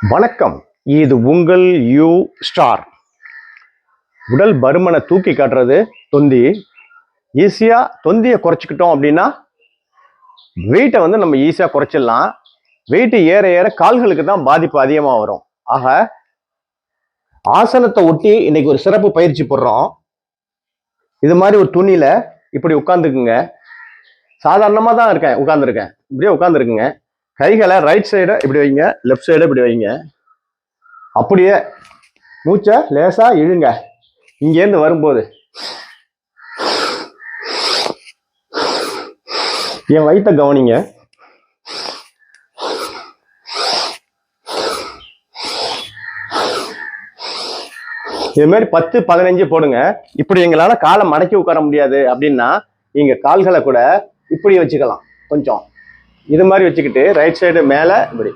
வணக்கம். இது உங்கள் யூ ஸ்டார். உடல் பருமனை தூக்கி காட்டுறது தொந்தி. ஈஸியா தொந்தியை குறைச்சிக்கிட்டோம் அப்படின்னா வெயிட்டை நம்ம ஈஸியா குறைச்சிடலாம். வெயிட் ஏற ஏற கால்களுக்கு தான் பாதிப்பு அதிகமா வரும். ஆக ஆசனத்தை ஒட்டி இன்னைக்கு ஒரு சிறப்பு பயிற்சி போடுறோம். இது மாதிரி ஒரு துணியில இப்படி உட்காந்துக்குங்க. சாதாரணமா தான் உட்காந்துருக்கேன். இப்படியே உட்காந்துருக்குங்க. கைகளை ரைட் சைடை இப்படி வைங்க, லெஃப்ட் சைடை இப்படி வைங்க. அப்படியே மூச்சை லேசா இழுங்க. இங்கேருந்து வரும்போது என் வயிற்ற கவனிங்க. இது மாதிரி 10-15 போடுங்க. இப்படி எங்களால காலை மடக்கி உட்கார முடியாது அப்படின்னா நீங்க கால்களை கூட இப்படி வச்சுக்கலாம். கொஞ்சம் இது மாதிரி வச்சுக்கிட்டு ரைட் சைடு மேல இப்படி